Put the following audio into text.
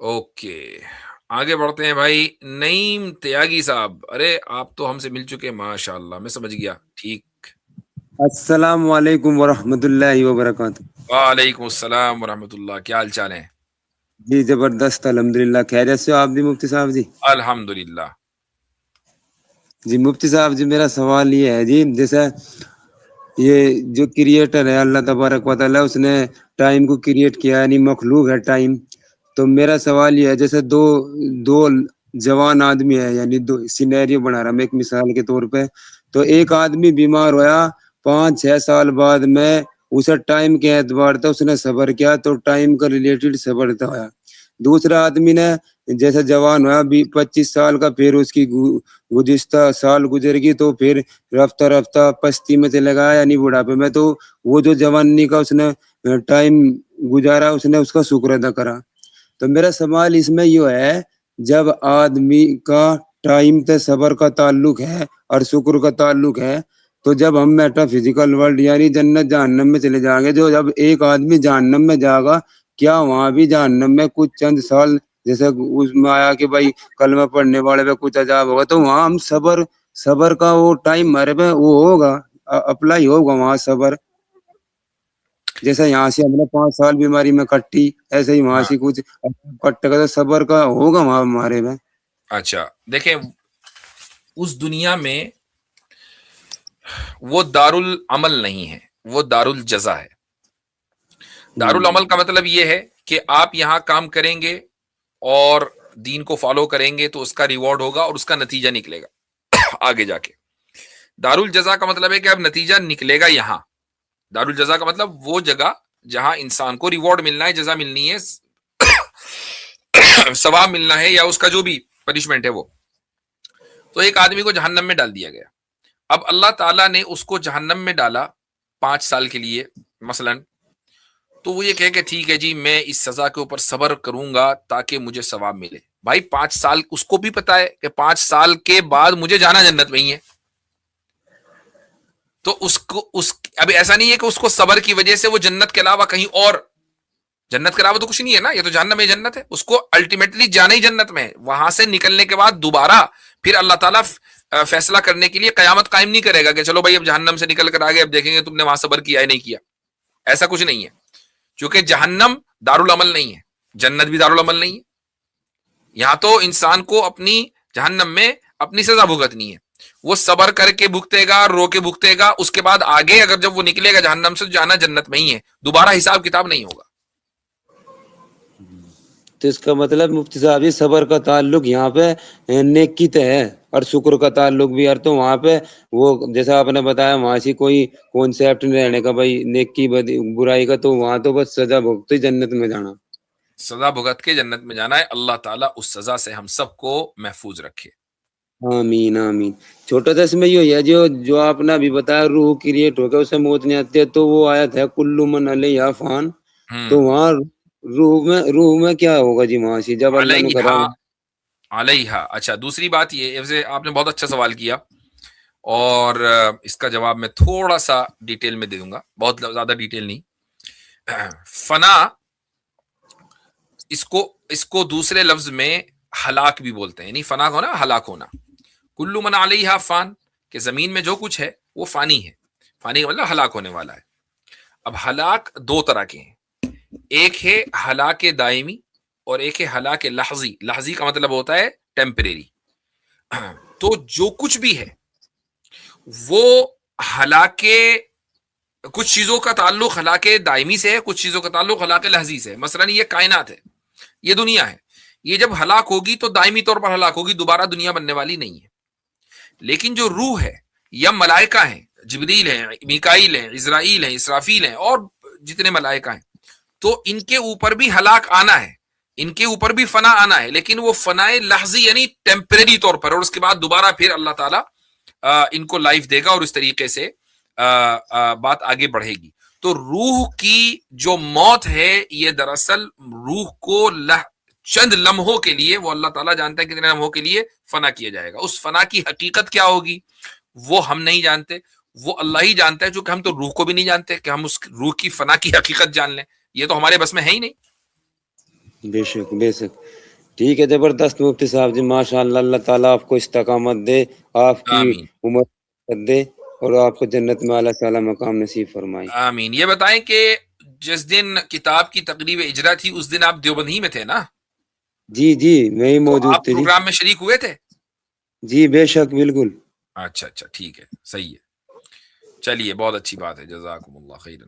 Okay, آگے بڑھتے ہیں بھائی. نعیم تیاگی صاحب، ارے آپ تو ہم سے مل چکے ہیں، ماشاء اللہ، میں سمجھ گیا. ٹھیک. السلام علیکم ورحمۃ اللہ وبرکاتہ. وعلیکم السلام ورحمۃ اللہ، کیا حال چال ہیں؟ جی زبردست، الحمدللہ. خیریت سے ہو آپ جی مفتی صاحب جی؟ الحمد للہ. جی مفتی صاحب جی، میرا سوال یہ ہے جی، جیسے یہ جو کریٹر ہے اللہ تبارک و تعالی، اس نے ٹائم کو کریٹ کیا، یعنی مخلوق ہے ٹائم. تو میرا سوال یہ ہے، جیسے دو جوان آدمی ہے، یعنی دو سینیریو بنا رہا میں ایک مثال کے طور پہ. تو ایک آدمی بیمار ہوا 5-6 سال بعد میں، اسے ٹائم کے اعتبار سے اس نے صبر کیا تو ٹائم کا ریلیٹڈ صبر ہوا. دوسرا آدمی نے جیسے جوان ہوا 25 سال کا، پھر اس کی گزشتہ سال گزر گئی تو پھر رفتہ رفتہ پستی میں چلے گا، یعنی بڑھاپے میں. تو وہ جو جوانی کا اس نے ٹائم گزارا، اس نے اس کا شکر ادا کرا. تو میرا سوال اس میں یہ ہے، جب آدمی کا ٹائم تے صبر کا تعلق ہے اور شکر کا تعلق ہے، تو جب ہم میٹا فزیکل ورلڈ یعنی جنت جہنم میں چلے جائیں گے، جو جب ایک آدمی جہنم میں جائے گا، کیا وہاں بھی جہنم میں کچھ چند سال جیسے اس میں آیا کہ بھائی کلمہ پڑھنے والے پہ کچھ عذاب ہوگا، تو وہاں ہم صبر کا وہ ٹائم ہمارے پہ وہ ہوگا، اپلائی ہوگا وہاں صبر. جیسے یہاں سے ہم نے 5 سال بیماری میں کٹی، ایسے ہی وہاں ہاں، سے کچھ کٹ کا صبر کا ہوگا وہاں ہمارے میں. اچھا دیکھیں، اس دنیا میں وہ دارالعمل نہیں ہے، وہ دارالجزا ہے. دارالعمل کا مطلب یہ ہے کہ آپ یہاں کام کریں گے اور دین کو فالو کریں گے تو اس کا ریوارڈ ہوگا اور اس کا نتیجہ نکلے گا آگے جا کے. دارالجزا کا مطلب ہے کہ اب نتیجہ نکلے گا یہاں. دارالجزا کا مطلب وہ جگہ جہاں انسان کو ریوارڈ ملنا ہے، جزا ملنی ہے، ثواب ملنا ہے، یا اس کا جو بھی پنشمنٹ ہے وہ. تو ایک آدمی کو جہنم میں ڈال دیا گیا. اب اللہ تعالیٰ نے اس کو جہنم میں ڈالا 5 سال کے لیے مثلا. تو وہ یہ کہے کہ ٹھیک ہے جی، میں اس سزا کے اوپر صبر کروں گا تاکہ مجھے ثواب ملے. بھائی 5 سال اس کو بھی پتا ہے کہ 5 سال کے بعد مجھے جانا جنت میں ہی ہے. تو ابھی ایسا نہیں ہے کہ اس کو صبر کی وجہ سے وہ جنت کے علاوہ کہیں اور، جنت کے علاوہ تو کچھ نہیں ہے نا، یہ تو جہنم میں جنت ہے. اس کو الٹیمیٹلی جانا ہی جنت میں ہے. وہاں سے نکلنے کے بعد دوبارہ پھر اللہ تعالیٰ فیصلہ کرنے کے لیے قیامت قائم نہیں کرے گا کہ چلو بھائی اب جہنم سے نکل کر آگے اب دیکھیں گے تم نے وہاں صبر کیا ہے نہیں کیا. ایسا کچھ نہیں ہے، کیونکہ جہنم دارالعمل نہیں ہے، جنت بھی دارالعمل نہیں ہے. یہاں تو انسان کو اپنی جہنم میں اپنی سزا بھگتنی ہے. وہ صبر کر کے بھگتے گا، رو کے بھگتے گا، اس کے بعد آگے اگر جب وہ نکلے گا جہنم سے جانا جنت میں ہی ہے، دوبارہ حساب کتاب نہیں ہوگا. تو اس کا مطلب مفتی صاحب یہ صبر کا تعلق یہاں پہ نیکی تے ہے اور شکر کا تعلق بھی. اور تو وہاں پہ وہ جیسا آپ نے بتایا وہاں سے کوئی کانسیپٹ نہیں رہنے کا بھائی نیکی برائی کا، تو وہاں تو بس سزا بھگتے جنت میں جانا. سزا بھگت کے جنت میں جانا ہے. اللہ تعالیٰ اس سزا سے ہم سب کو محفوظ رکھے. آمین آمین. چھوٹا سا اس میں یہ ہے جو آپ نے ابھی بتایا روح کریٹ ہو گیا اسے موت نہیں آتی ہے، تو وہ آیت ہے کل من علیہا فان. تو وہاں روح میں کیا ہوگا جی وہاں سے جب اللہ نے کرا؟ علیہا. اچھا دوسری بات یہ آپ نے بہت اچھا سوال کیا، اور اس کا جواب میں تھوڑا سا ڈیٹیل میں دے دوں گا، بہت زیادہ ڈیٹیل نہیں. فنا اس کو دوسرے لفظ میں ہلاک بھی بولتے ہیں، یعنی فنا ہونا ہلاک ہونا. کلو من علیہا فان، کہ زمین میں جو کچھ ہے وہ فانی ہے. فانی کا مطلب ہلاک ہونے والا ہے. اب ہلاک دو طرح کے ہیں، ایک ہے ہلاک دائمی اور ایک ہے ہلاک لحظی. لحظی کا مطلب ہوتا ہے ٹیمپریری. تو جو کچھ بھی ہے وہ ہلاک، کچھ چیزوں کا تعلق ہلاک دائمی سے ہے، کچھ چیزوں کا تعلق ہلاک لحظی سے ہے. مثلا یہ کائنات ہے، یہ دنیا ہے، یہ جب ہلاک ہوگی تو دائمی طور پر ہلاک ہوگی، دوبارہ دنیا بننے والی نہیں ہے. لیکن جو روح ہے یا ملائکہ ہیں، جبریل ہیں، میکائیل ہیں، اسرائیل ہیں، اسرافیل ہیں، اور جتنے ملائکہ ہیں، تو ان کے اوپر بھی ہلاک آنا ہے، ان کے اوپر بھی فنا آنا ہے، لیکن وہ فنائے لحظی یعنی ٹیمپریری طور پر، اور اس کے بعد دوبارہ پھر اللہ تعالیٰ ان کو لائف دے گا اور اس طریقے سے بات آگے بڑھے گی. تو روح کی جو موت ہے یہ دراصل روح کو چند لمحوں کے لیے، وہ اللہ تعالیٰ جانتا ہے کتنے لمحوں کے لیے فنا کیا جائے گا. اس فنا کی حقیقت کیا ہوگی وہ ہم نہیں جانتے، وہ اللہ ہی جانتا ہے، چونکہ ہم تو روح کو بھی نہیں جانتے کہ ہم اس روح کی فنا کی حقیقت جان لیں. یہ تو ہمارے بس میں ہے ہی نہیں. بے شک بے شک. ٹھیک ہے، زبردست مفتی صاحب جی، ماشاء اللہ. اللہ تعالیٰ آپ کو استقامت دے، آپ کی آمین عمر دے، اور آپ کو جنت میں اعلیٰ تعالیٰ مقام نصیب فرمائے. آمین. یہ بتائیں کہ جس دن کتاب کی تقریب اجرا تھی اس دن آپ دیوبند ہی میں تھے نا؟ جی جی، میں ہی تو موجود آپ تھے جی. پروگرام میں شریک ہوئے تھے؟ جی بے شک، بالکل. اچھا ٹھیک ہے، صحیح ہے. چلیے، بہت اچھی بات ہے. جزاکم اللہ خیرن.